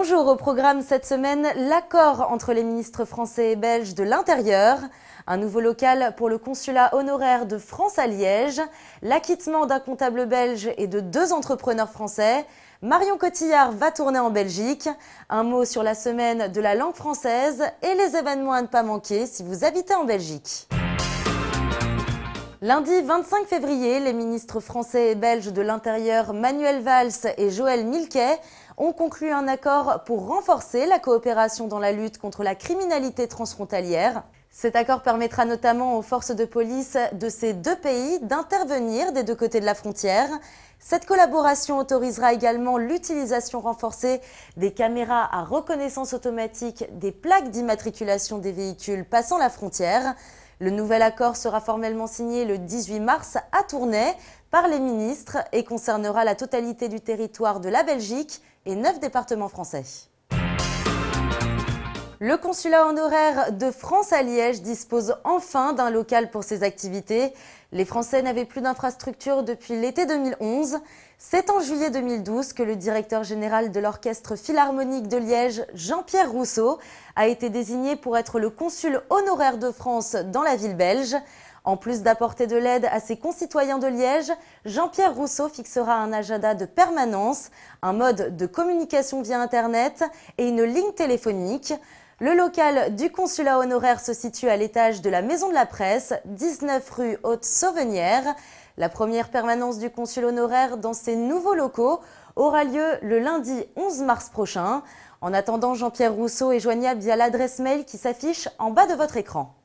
Bonjour, au programme cette semaine, l'accord entre les ministres français et belges de l'Intérieur, un nouveau local pour le consulat honoraire de France à Liège, l'acquittement d'un comptable belge et de 2 entrepreneurs français. Marion Cotillard va tourner en Belgique, un mot sur la semaine de la langue française et les événements à ne pas manquer si vous habitez en Belgique. Lundi 25 février, les ministres français et belges de l'Intérieur Manuel Valls et Joël Milquet ont conclu un accord pour renforcer la coopération dans la lutte contre la criminalité transfrontalière. Cet accord permettra notamment aux forces de police de ces 2 pays d'intervenir des 2 côtés de la frontière. Cette collaboration autorisera également l'utilisation renforcée des caméras à reconnaissance automatique des plaques d'immatriculation des véhicules passant la frontière. Le nouvel accord sera formellement signé le 18 mars à Tournai par les ministres et concernera la totalité du territoire de la Belgique et 9 départements français. Le consulat honoraire de France à Liège dispose enfin d'un local pour ses activités. Les Français n'avaient plus d'infrastructure depuis l'été 2011. C'est en juillet 2012 que le directeur général de l'Orchestre Philharmonique de Liège, Jean-Pierre Rousseau, a été désigné pour être le consul honoraire de France dans la ville belge. En plus d'apporter de l'aide à ses concitoyens de Liège, Jean-Pierre Rousseau fixera un agenda de permanence, un mode de communication via Internet et une ligne téléphonique. Le local du consulat honoraire se situe à l'étage de la Maison de la Presse, 19 rue Haute-Sauvenière. La première permanence du consul honoraire dans ces nouveaux locaux aura lieu le lundi 11 mars prochain. En attendant, Jean-Pierre Rousseau est joignable via l'adresse mail qui s'affiche en bas de votre écran.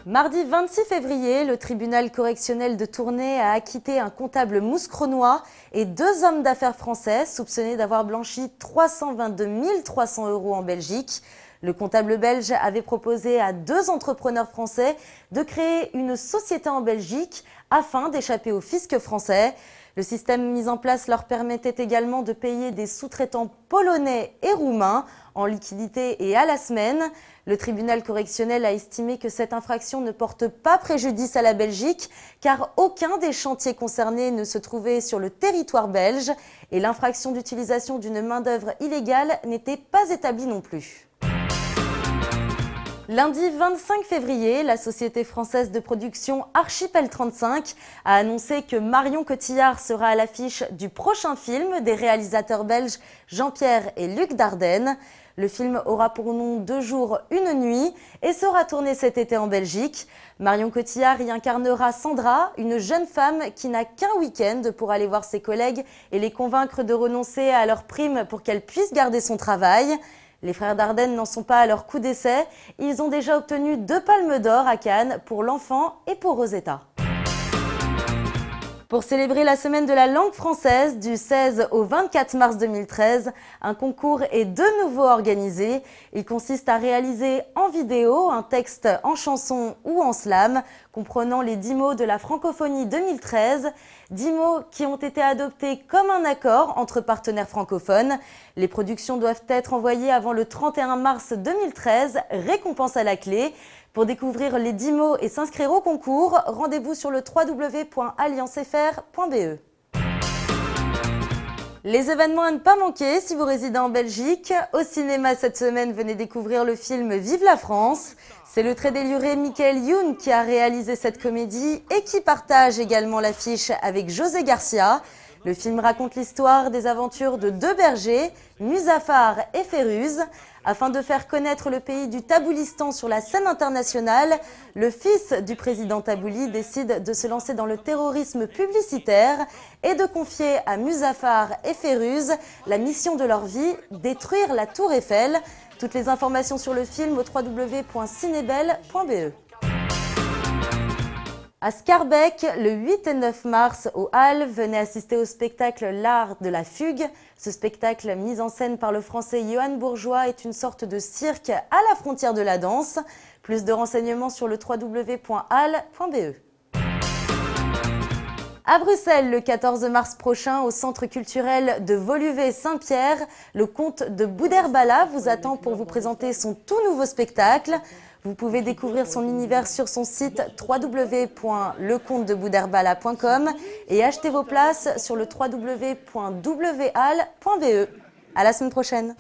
Mardi 26 février, le tribunal correctionnel de Tournai a acquitté un comptable mouscronois et 2 hommes d'affaires français soupçonnés d'avoir blanchi 322 300 € en Belgique. Le comptable belge avait proposé à 2 entrepreneurs français de créer une société en Belgique afin d'échapper au fisc français. Le système mis en place leur permettait également de payer des sous-traitants polonais et roumains en liquidité et à la semaine. Le tribunal correctionnel a estimé que cette infraction ne porte pas préjudice à la Belgique car aucun des chantiers concernés ne se trouvait sur le territoire belge et l'infraction d'utilisation d'une main-d'œuvre illégale n'était pas établie non plus. Lundi 25 février, la société française de production Archipel 35 a annoncé que Marion Cotillard sera à l'affiche du prochain film des réalisateurs belges Jean-Pierre et Luc Dardenne. Le film aura pour nom 2 jours, 1 nuit et sera tourné cet été en Belgique. Marion Cotillard y incarnera Sandra, une jeune femme qui n'a qu'un week-end pour aller voir ses collègues et les convaincre de renoncer à leur prime pour qu'elle puisse garder son travail. Les frères Dardenne n'en sont pas à leur coup d'essai. Ils ont déjà obtenu 2 palmes d'or à Cannes pour L'Enfant et pour Rosetta. Pour célébrer la semaine de la langue française du 16 au 24 mars 2013, un concours est de nouveau organisé. Il consiste à réaliser en vidéo un texte en chanson ou en slam comprenant les 10 mots de la francophonie 2013, 10 mots qui ont été adoptés comme un accord entre partenaires francophones. Les productions doivent être envoyées avant le 31 mars 2013, récompense à la clé. Pour découvrir les 10 mots et s'inscrire au concours, rendez-vous sur le www.alliancefr.be. Les événements à ne pas manquer si vous résidez en Belgique. Au cinéma cette semaine, venez découvrir le film Vive la France. C'est le très déluré Michael Youn qui a réalisé cette comédie et qui partage également l'affiche avec José Garcia. Le film raconte l'histoire des aventures de 2 bergers, Muzafar et Férouz. Afin de faire connaître le pays du Taboulistan sur la scène internationale, le fils du président Tabouli décide de se lancer dans le terrorisme publicitaire et de confier à Muzafar et Férouz la mission de leur vie, détruire la Tour Eiffel. Toutes les informations sur le film au www.cinebelle.be. À Scarbeck, le 8 et 9 mars, au Halles, venez assister au spectacle L'Art de la Fugue. Ce spectacle, mis en scène par le français Johan Bourgeois, est une sorte de cirque à la frontière de la danse. Plus de renseignements sur le www.halles.be. À Bruxelles, le 14 mars prochain, au Centre culturel de Woluwe-Saint-Pierre, le comte de Boudherbala vous attend pour vous présenter son tout nouveau spectacle. Vous pouvez découvrir son univers sur son site www.lecomtedeboudherbala.com et acheter vos places sur le www.whall.be. À la semaine prochaine.